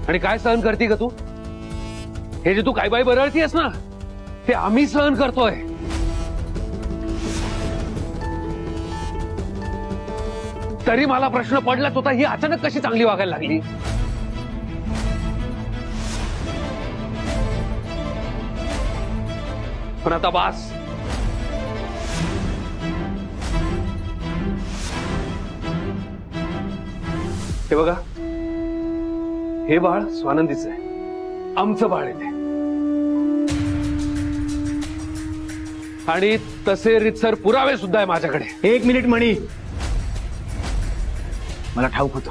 आणि काय सहन करते का तू? हे जे तू काय बाई बरळतीयस ना, ते आम्ही सहन करतोय. तरी मला प्रश्न पडलाच होता, ही अचानक कशी चांगली वागायला लागली? पण आता बास. हे बघा, हे बाळ स्वानंदीचं आहे, आमचं बाळ आहे ते. आणि तसे रितसर पुरावे सुद्धा आहे माझ्याकडे. एक मिनिट मणी, मला ठाऊक होतं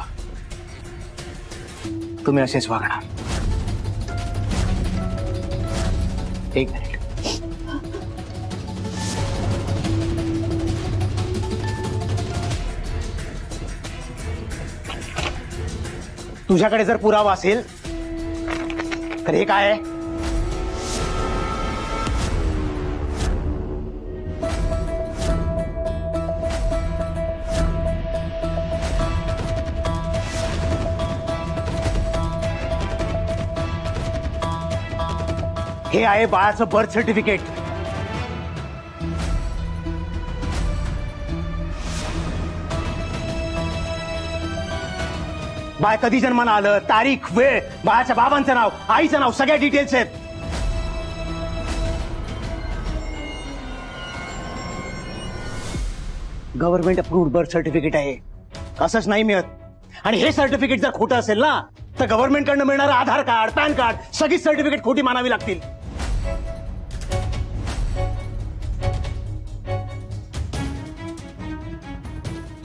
तुम्ही असेच वागणार. एक मिनिट. तुझ्याकडे जर पुरावा असेल तर हे काय आहे? हे आहे बाळाचं बर्थ सर्टिफिकेट. बाळ कधी जन्माला आलं, तारीख, वेळ, बाळाच्या बाबांचं नाव, आईचं नाव, सगळ्या डिटेल्स आहेत. गव्हर्नमेंट अप्रूव्ड बर्थ सर्टिफिकेट आहे, असंच नाही मिळत. आणि हे सर्टिफिकेट जर खोटं असेल ना, तर गव्हर्नमेंट कडनं मिळणारं आधार कार्ड, पॅन कार्ड, सगळीच सर्टिफिकेट खोटी मानावी लागतील.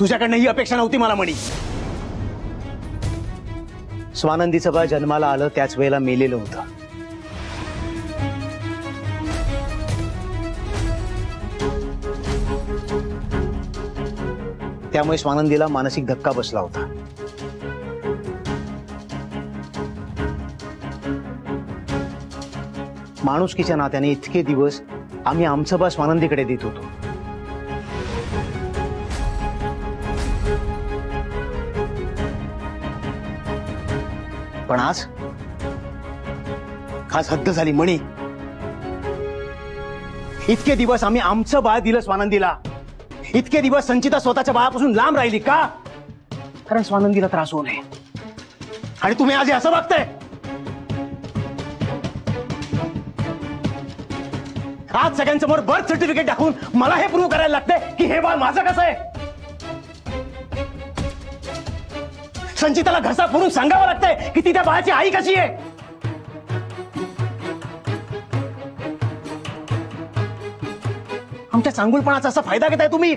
तुझ्याकडनं ही अपेक्षा नव्हती मला मणी. स्वानंदीचं बाळ जन्माला आलं त्याच वेळेला मेलेलं होतं. त्यामुळे स्वानंदीला मानसिक धक्का बसला होता. माणुसकीच्या नात्याने इतके दिवस आम्ही आमचं बाळ स्वानंदीकडे देत होतो. पण आज हद्द झाली मणी. इतके दिवस आम्ही आमचं बाळ दिलं स्वानंदीला. इतके दिवस संचिता स्वतःच्या बाळापासून लांब राहिली का? कारण स्वानंदीला त्रास होऊ नये. आणि तुम्ही आज असं बघताय. आज सगळ्यांसमोर बर्थ सर्टिफिकेट दाखवून मला हे प्रूव्ह करायला लागतंय की हे बाळ माझं कसं आहे. संचिताला घसा फोडून सांगावं लागतंय की ती त्या बाळाची आई कशी आहे. आमच्या चांगुलपणाचा असा फायदा घेताय तुम्ही.